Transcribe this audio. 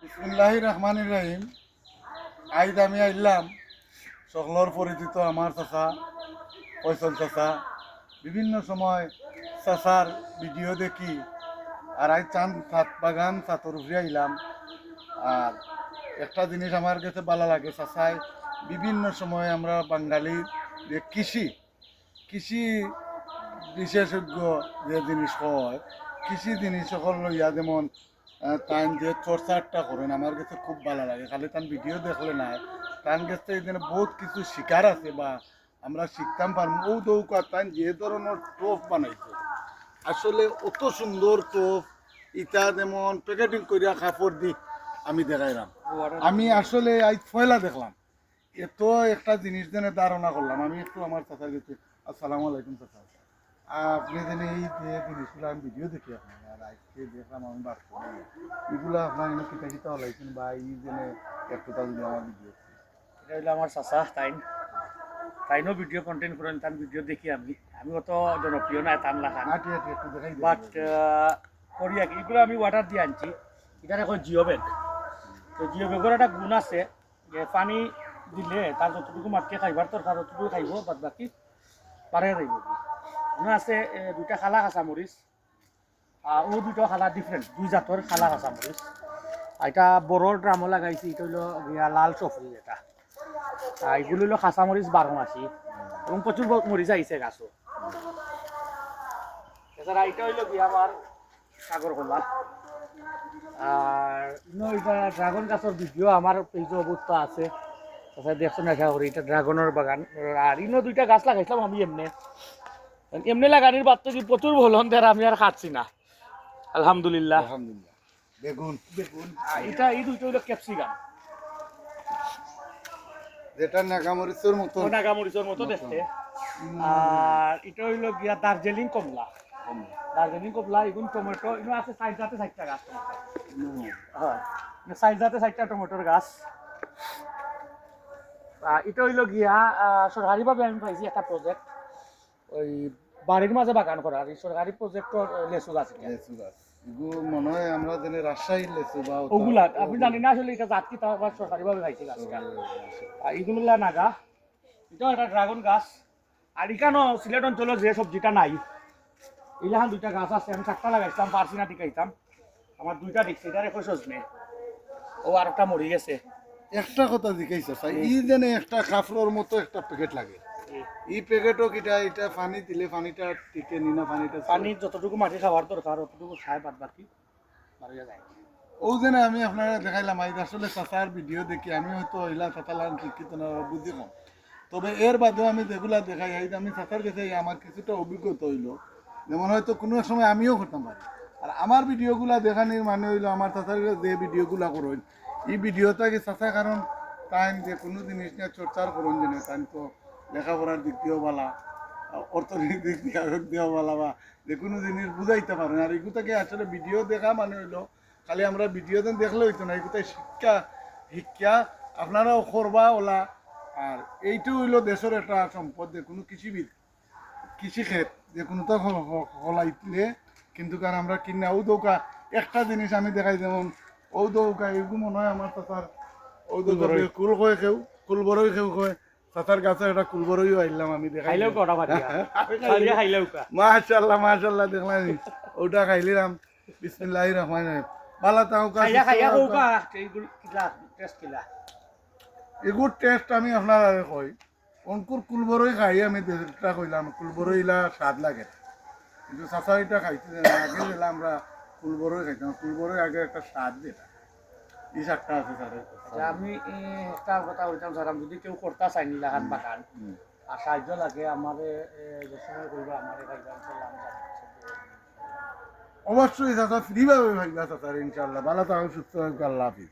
বিসমিল্লাহির রহমানির রহিম। আজ আমি আইলাম সকলের পরিচিত আমার চাচা ফয়সল চাচা। বিভিন্ন সময় চাচার ভিডিও দেখি আর আজ চান ছাত বাগান ছাতর উপরে আইলাম। আর একটা জিনিস আমার কাছে ভালো লাগে, চাচাই বিভিন্ন সময় আমরা বাঙালি যে কৃষি কৃষি বিশেষজ্ঞ যে জিনিস হয়, কৃষি জিনিস সকল লইয়া যেমন তান যে চর্চাটা করেন আমার কাছে খুব ভালো লাগে। খালি তান ভিডিও দেখলে না, তান কাছে এখানে বহুত কিছু শিকার আছে বা আমরা শিখতাম পারবো। ও দৌকা তান যে ধরনের টোপ বানাইছে, আসলে অত সুন্দর টোপ, ইটা যেমন প্যাকেটিং করিয়া কাপড় দি আমি দেখাইলাম। আমি আসলে আজ পয়লা দেখলাম, এত একটা জিনিস যেন ধারণা করলাম। আমি একটু আমার চাচা গেছি। আসসালামু আলাইকুম চাচা। আপনি যেন এই যে জিনিসগুলো আমি ভিডিও দেখি আপনার, আর আজকে দেখলাম আমি ভাবছি এগুলো আপনার এনে কিতা কিতা হলাইছেন বা এই যেন একটু যদি আমার ভিডিও। এটা হইলো আমার চাচা তাইনও ভিডিও কন্টেন্ট করেন, তার ভিডিও দেখি আমি অত জনপ্রিয় নাই তান লাগান, আটি আটি একটু দেখাই বাট করি আর কি। এগুলো আমি অর্ডার দিয়ে আনছি। এটা এখন জিও ব্যাগ। তো জিও ব্যাগের একটা গুণ আছে যে পানি দিলে তার যতটুকু মাটিয়ে খাইবার দরকার ততটুকু খাইব, বাদ বাকি পারে যাইব। গুণ আছে দুইটা খালা কাঁচামরিচ, ও দুটো খালা ডিফারেন্ট, দুই জাতর খালা কাঁচামরিচ। এটা বড়োর ড্রামও লাগাইছি, এটা হইলো লাল সফরি। এটা এগুলো হলো কাঁচামরিচ 12 মাসি এবং প্রচুর মরিচ আইছে গাছও। এছাড়া এটা হইলো কি আমার সাগর কলা। আর এটা ড্রাগন গাছের ভিডিও আমার পেজে অবস্থা আছে, তাছাড়া দেখছেন আশা করি। এটা ড্রাগনের বাগান। আর দুইটা গাছ লাগাইছিলাম আমি এমনি লাগানির বাদ থেকে প্রচুর ফলন দেয়, আমি আর খাচ্ছি না আলহামদুলিল্লাহ। আলহামদুলিল্লাহ। বেগুন দেখুন এটা এই দুইটা হইলো ক্যাপসিকাম, যেটা নাগামরিচের মতো, নাগামরিচের মতো দেখতে। আর এটা হইলো গিয়া দার্জিলিং কমলা। দার্জিলিং কমলা এগুন টমেটো এগুলো আছে সাইজ যাতে 60টা গাছ টমেটো। হ্যাঁ, সাইজ যাতে 60টা টমেটোর গাছ। এটা হইলো গিয়া সরকারিভাবে আমি পাইছি একটা প্রজেক্ট, ওই বাড়ির মাঝে বাগান করা। এই সরকারি প্রজেক্টর লেচু গাছ। লেচু গাছ এগুলো মনে হয় আমরা যেন রাজশাহীর লেচু বা ওগুলা আপনি জানি না আসলে এটা জাত কি, তারপর সরকারিভাবে পাইছি গাছটা। এগুলো নাগা। এটাও একটা ড্রাগন গাছ। আর এখানেও সিলেট অঞ্চলের যে সবজিটা নাই, এইলাখান দুইটা গাছ আছে। আমি 4টা লাগাইছিলাম, পারছি না টিকাইতাম। আমার 2টা দেখছি, এটার এখন সজনে, ও আর একটা মরে গেছে। একটা কথা জিজ্ঞাসা চাই, ই যেন একটা কাপড়ের মতো একটা প্যাকেট লাগে, এই প্যাকেটও কিটা এটা পানি দিলে পানিটা টিকে নি না? পানি যতটুকু মাটি খাওয়ার দরকার অতটুকু খায়, বাদ বাকি মারিয়া যায়। ও যেন আমি আপনারা দেখাইলাম। আজ আসলে চাচার ভিডিও দেখি আমি হয়তো এলা চাচালাম শিক্ষিত না, বুদ্ধি কম। তবে এর বাদেও আমি যেগুলা দেখাই, আজ আমি চাচার কাছে আমার কিছুটা অভিজ্ঞতা হইলো। যেমন হয়তো কোনো সময় আমিও করতাম পারি। আর আমার ভিডিওগুলা দেখানির মানে হইলো আমার চাচার যে ভিডিওগুলা করুন, এই ভিডিওটা কি চাচা, কারণ তাই যে কোনো জিনিস নিয়ে চর্চার করুন যেন তাই তো লেখাপড়ার দিক দিয়েও বলা, অর্থনৈতিক দিক দিয়েও বলা, বা যে কোনো জিনিস বুঝাইতে পারেন। আর এগুলোকে আসলে ভিডিও দেখা মানে হইলো খালি আমরা ভিডিওতে দেখলে হইতো না, এগুলো শিক্ষা শিক্ষা আপনারাও করবা ওলা। আর এইটা হইলো দেশের একটা সম্পদ, যে কোনো কৃষিবিদ কৃষিক্ষেত যে কোনো তো হলাইলে কিন্তু কারণ আমরা কিনা ও দৌকা একটা জিনিস আমি দেখাই, যেমন ও দৌকা এগুলো মনে হয় আমার চাচার ও দৌকা কুল কয়ে খেউ, কুল বড়ই খেউ কয়ে। চাচার গাছে একটা কুল বড়ইও আইলাম আমি দেখাই। মাশাআল্লাহ মাশাআল্লাহ দেখলাম ওটা খাইলাম। বিসমিল্লাহির রহমানির রহিম। ভালো তাও এগুর টেস্ট আমি আপনারা কই অঙ্কুর কুলবরই খাই। আমি যেটা কইলাম কুলবরইলা স্বাদ লাগে, কিন্তু চাচা এটা খাইতে আগে যেটা আমরা কুলবরই খাইতাম, কুলবরই আগে একটা স্বাদ যেটা এই স্বাদটা আছে স্যার। আমি একটা কথা বলতাম স্যার, আমি যদি কেউ করতে চাই নীলাখান বাগান আর সাহায্য লাগে আমাদের যে সময় করবা আমাদের অবশ্যই চাচা ফ্রিভাবে ভাইবা চাচার, ইনশাল্লাহ। ভালো থাকুন, সুস্থ থাকুন, আল্লাহ হাফিজ।